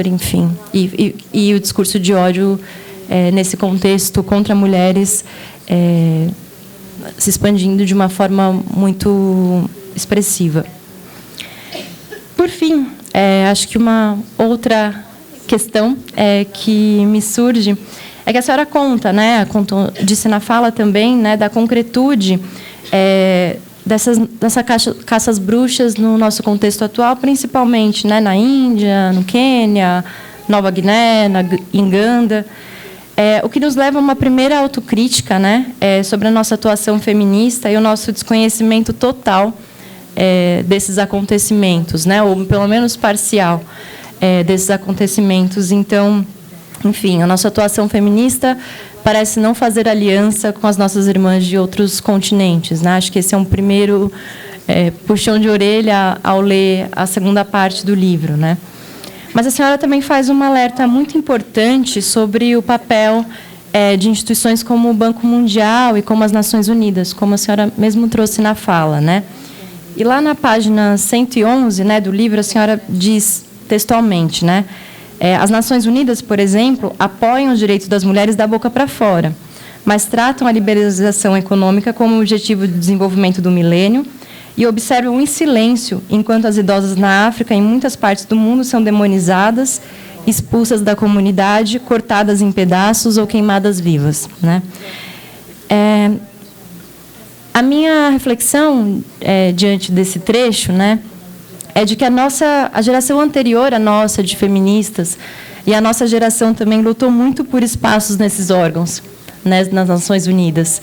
enfim, e o discurso de ódio nesse contexto contra mulheres se expandindo de uma forma muito expressiva. Por fim, acho que uma outra questão que me surge é que a senhora disse na fala também, né, da concretude dessa caça às bruxas no nosso contexto atual, principalmente, né, na Índia, no Quênia, Nova Guiné, em Uganda, o que nos leva a uma primeira autocrítica, né, sobre a nossa atuação feminista e o nosso desconhecimento total desses acontecimentos, né, ou pelo menos parcial desses acontecimentos. Então, enfim, a nossa atuação feminista parece não fazer aliança com as nossas irmãs de outros continentes, né? Acho que esse é um primeiro puxão de orelha ao ler a segunda parte do livro, né? Mas a senhora também faz um alerta muito importante sobre o papel de instituições como o Banco Mundial e como as Nações Unidas, como a senhora mesmo trouxe na fala, né? E lá na página 111, né, do livro, a senhora diz textualmente, né? As Nações Unidas, por exemplo, apoiam os direitos das mulheres da boca para fora, mas tratam a liberalização econômica como objetivo de desenvolvimento do milênio e observam em silêncio enquanto as idosas na África e em muitas partes do mundo são demonizadas, expulsas da comunidade, cortadas em pedaços ou queimadas vivas, né? A minha reflexão diante desse trecho, né, é de que a geração anterior à nossa, de feministas, e a nossa geração também lutou muito por espaços nesses órgãos, né, nas Nações Unidas.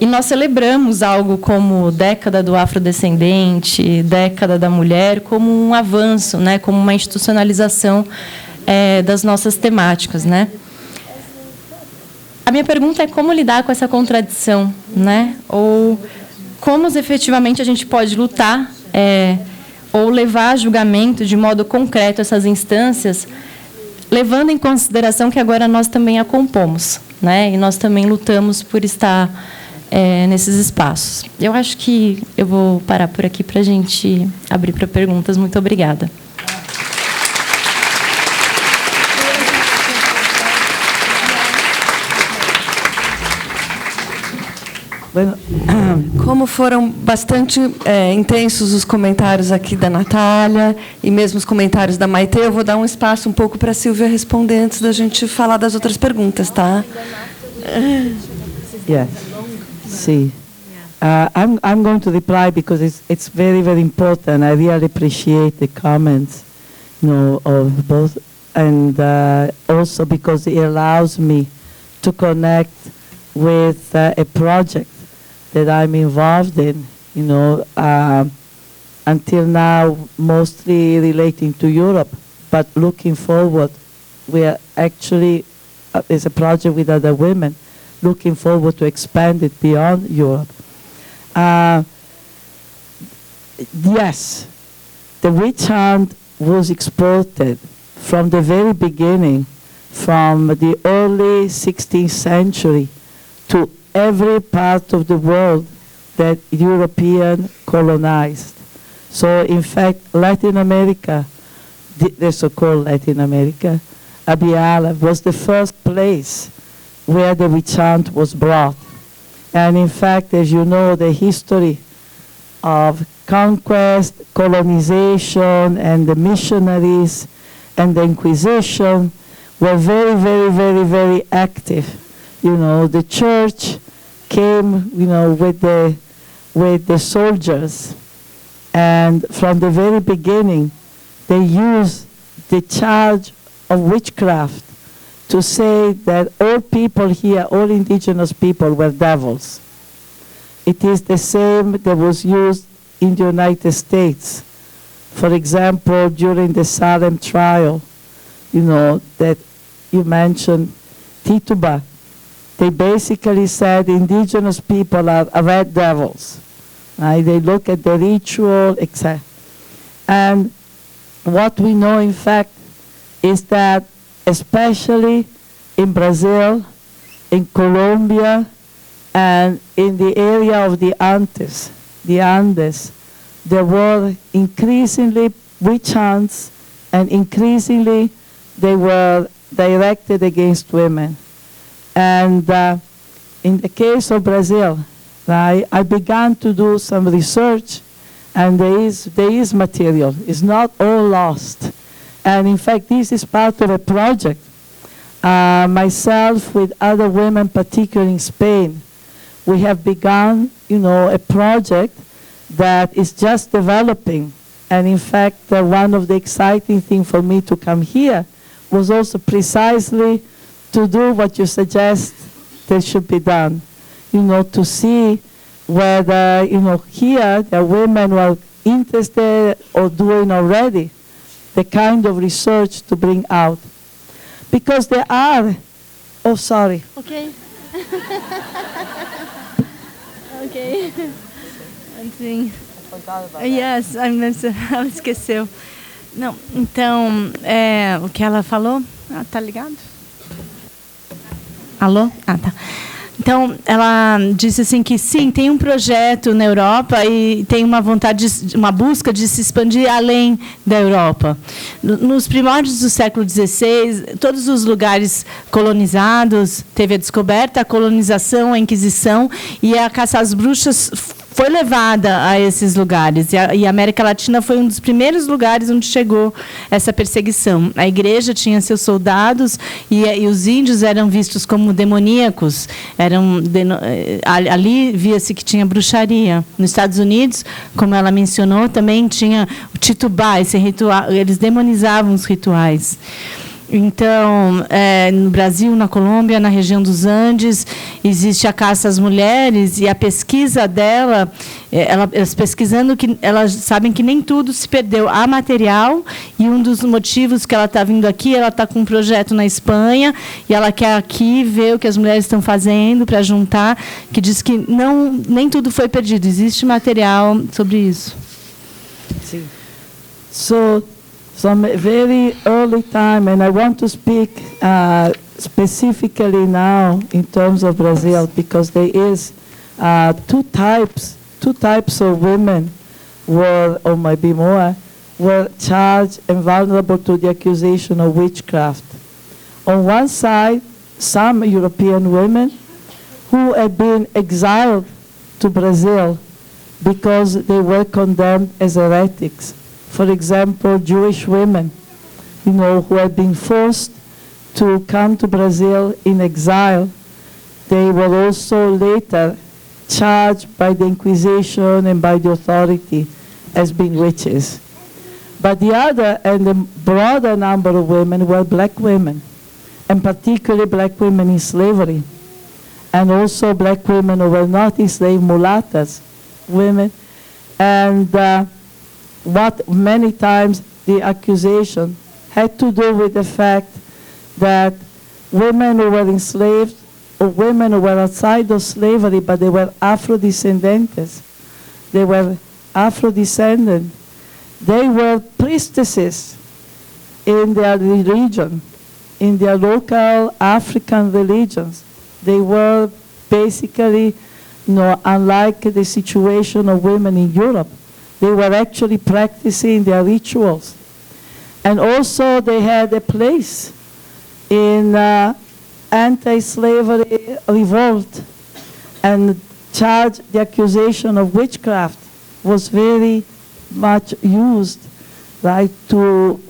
E nós celebramos algo como década do afrodescendente, década da mulher, como um avanço, né, como uma institucionalização das nossas temáticas, né? A minha pergunta é como lidar com essa contradição, né? Ou como efetivamente a gente pode lutar ou levar a julgamento de modo concreto essas instâncias, levando em consideração que agora nós também a compomos, né? E nós também lutamos por estar nesses espaços. Eu acho que eu vou parar por aqui para a gente abrir para perguntas. Muito obrigada. Como foram bastante intensos os comentários aqui da Natália e mesmo os comentários da Maite, eu vou dar um espaço um pouco para a Silvia responder antes da gente falar das outras perguntas, tá? Yes. See, I'm going to reply because it's very, very important. I really appreciate the comments, of both, and also because it allows me to connect with a project that I'm involved in, until now mostly relating to Europe, but looking forward, we are actually, there's a project with other women, looking forward to expand it beyond Europe. Yes, the witch hunt was exported from the very beginning, from the early 16th century to every part of the world that European colonized. So in fact, Latin America, the so-called Latin America, Abya was the first place where the witch hunt was brought. And in fact, as you know, the history of conquest, colonization, and the missionaries and the Inquisition were very, very, very, very active. The church came, with the soldiers, and from the very beginning, they used the charge of witchcraft to say that all people here, all indigenous people, were devils. It is the same that was used in the United States. For example, during the Salem trial, that you mentioned, Tituba, they basically said indigenous people are red devils. Right? They look at the ritual, etc. And what we know, in fact, is that especially in Brazil, in Colombia, and in the area of the Andes, there were increasingly witch hunts and increasingly they were directed against women. And in the case of Brazil, right, I began to do some research, and there is material. It's not all lost. And in fact, this is part of a project. Myself with other women, particularly in Spain, we have begun, a project that is just developing. And in fact, one of the exciting things for me to come here was also precisely to do what you suggest that should be done. To see whether, here there are women who are interested or doing already the kind of research to bring out. Because there are, Okay. Ok. Assim. Yes, ela esqueceu. Não, então, o que ela falou... tá ligado? Alô? Tá. Então, ela disse assim que sim, tem um projeto na Europa e tem uma vontade, uma busca de se expandir além da Europa. Nos primórdios do século XVI, todos os lugares colonizados, teve a descoberta, a colonização, a Inquisição e a caça às bruxas foi levada a esses lugares. E a América Latina foi um dos primeiros lugares onde chegou essa perseguição. A igreja tinha seus soldados e os índios eram vistos como demoníacos. Ali via-se que tinha bruxaria. Nos Estados Unidos, como ela mencionou, também tinha o titubá, esse ritual, eles demonizavam os rituais. Então, no Brasil, na Colômbia, na região dos Andes, existe a caça às mulheres e a pesquisa dela, elas pesquisando, que elas sabem que nem tudo se perdeu. Há material e um dos motivos que ela está vindo aqui, ela está com um projeto na Espanha e ela quer aqui ver o que as mulheres estão fazendo para juntar, que diz que nem tudo foi perdido, existe material sobre isso. Sim. From a very early time, and I want to speak specifically now in terms of Brazil, because there is two types of women were, or maybe more, were charged and vulnerable to the accusation of witchcraft. On one side, some European women who had been exiled to Brazil because they were condemned as heretics. For example, Jewish women, who had been forced to come to Brazil in exile. They were also later charged by the Inquisition and by the authority as being witches. But the other and the broader number of women were black women, and particularly black women in slavery, and also black women who were not enslaved, mulattas women, and what many times the accusation had to do with the fact that women who were enslaved or women who were outside of slavery, but they were Afro-descendants. They were Afro-descendant. They were priestesses in their religion, in their local African religions. They were basically, unlike the situation of women in Europe. They were actually practicing their rituals. And also they had a place in anti-slavery revolt, and the accusation of witchcraft was very much used, right, to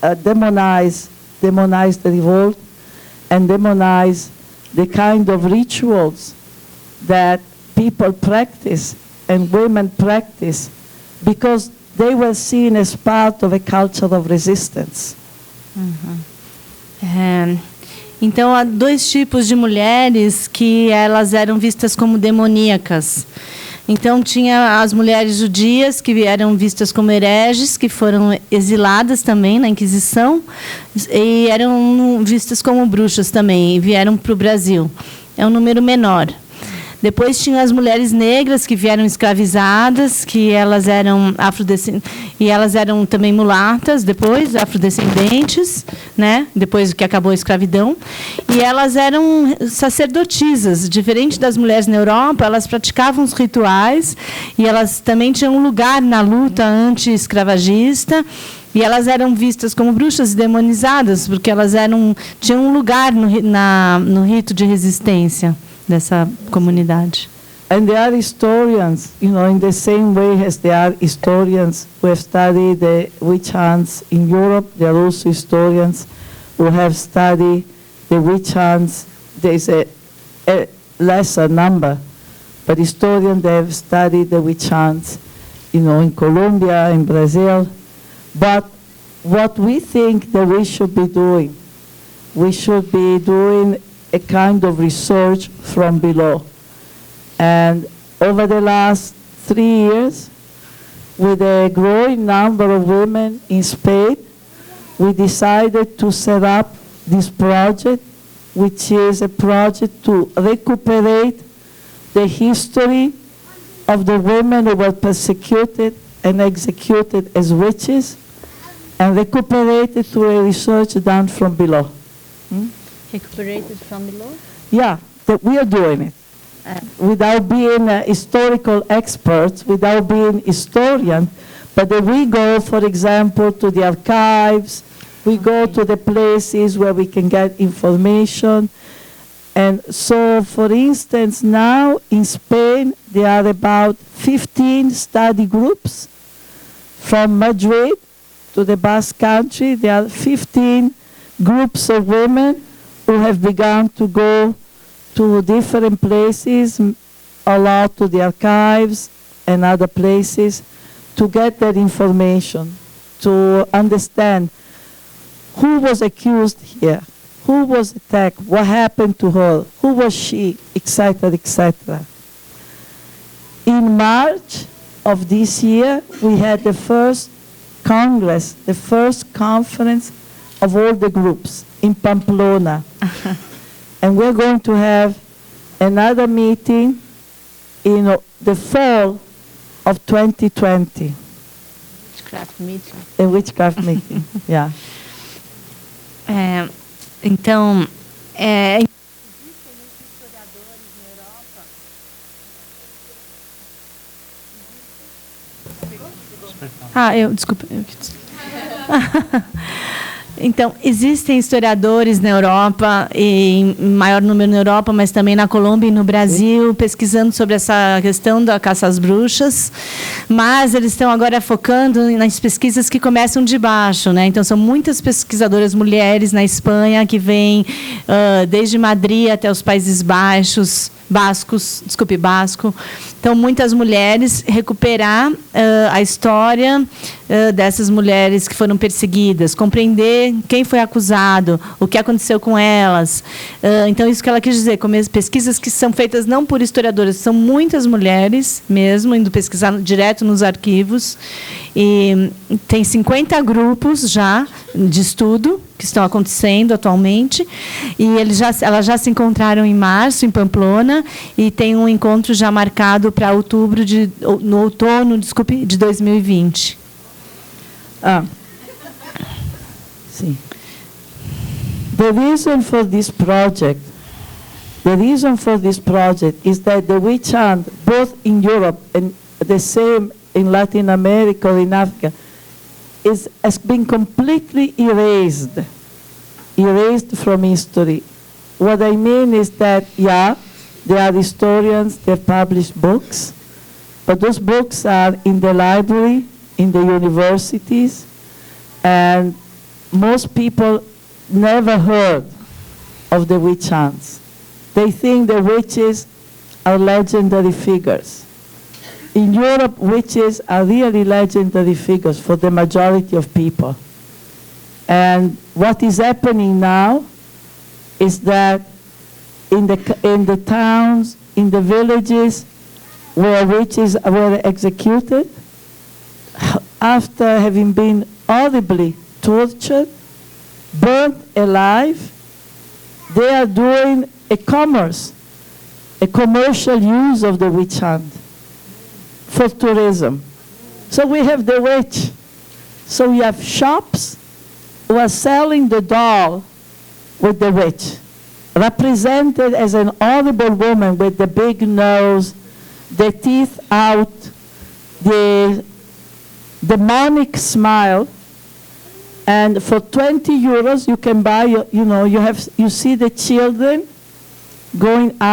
demonize the revolt and demonize the kind of rituals that people practice and women practice, because they were seen as part of a culture of resistance. Então, há dois tipos de mulheres que elas eram vistas como demoníacas. Então, tinha as mulheres judias, que eram vistas como hereges, que foram exiladas também na Inquisição, e eram vistas como bruxas também, e vieram para o Brasil. É um número menor. Depois tinha as mulheres negras que vieram escravizadas, que elas eram afrodescendentes, e elas eram também mulatas, depois afrodescendentes, né? Depois que acabou a escravidão. E elas eram sacerdotisas, diferente das mulheres na Europa, elas praticavam os rituais e elas também tinham um lugar na luta anti-escravagista. E elas eram vistas como bruxas e demonizadas, porque elas tinham um lugar no rito de resistência dessa comunidade. And there are historians, in the same way as there are historians who have studied the witch hunts in Europe, there are also historians who have studied the witch hunts. There's a lesser number, but historians that have studied the witch hunts, in Colombia, in Brazil. But what we think that we should be doing a kind of research from below. And over the last 3 years, with a growing number of women in Spain, we decided to set up this project, which is a project to recuperate the history of the women who were persecuted and executed as witches, and recuperate it through a research done from below. Recuperated from below? Yeah, that we are doing it. Without being historical experts, without being historian, but that we go, for example, to the archives, we go to the places where we can get information. And so, for instance, now in Spain, there are about 15 study groups from Madrid to the Basque Country. There are 15 groups of women who have begun to go to different places, a lot to the archives and other places, to get that information, to understand who was accused here, who was attacked, what happened to her, who was she, etc., etc. In March of this year, we had the first Congress, the first conference of all the groups in Pamplona. And we're going to have another meeting in the fall of 2020. Witchcraft meeting. A witchcraft meeting, yeah. Então, desculpa. Então, existem historiadores na Europa, em maior número na Europa, mas também na Colômbia e no Brasil, pesquisando sobre essa questão da caça às bruxas, mas eles estão agora focando nas pesquisas que começam de baixo, né? Então, são muitas pesquisadoras mulheres na Espanha que vêm desde Madrid até os Países Basco. Então, muitas mulheres recuperar a história dessas mulheres que foram perseguidas, compreender quem foi acusado, o que aconteceu com elas. Então, isso que ela quis dizer, como pesquisas que são feitas não por historiadoras, são muitas mulheres mesmo, indo pesquisar direto nos arquivos. E tem 50 grupos já de estudo que estão acontecendo atualmente, e elas já se encontraram em março, em Pamplona, e tem um encontro já marcado para outono de 2020. See, the reason for this project is that the witch hunt, both in Europe and the same in Latin America or in Africa, has been completely erased from history. What I mean is that, yeah, there are historians, they publish books, but those books are in the library, in the universities, and most people never heard of the witch hunts. They think the witches are legendary figures. In Europe, witches are really legendary figures for the majority of people. And what is happening now is that in the towns, in the villages where witches were executed, after having been horribly tortured, burnt alive, they are doing a commercial use of the witch hunt for tourism. So we have the witch. So we have shops who are selling the doll with the witch, represented as an horrible woman with the big nose, the teeth out, the demonic smile, And for 20 euros, you can buy, you see the children going up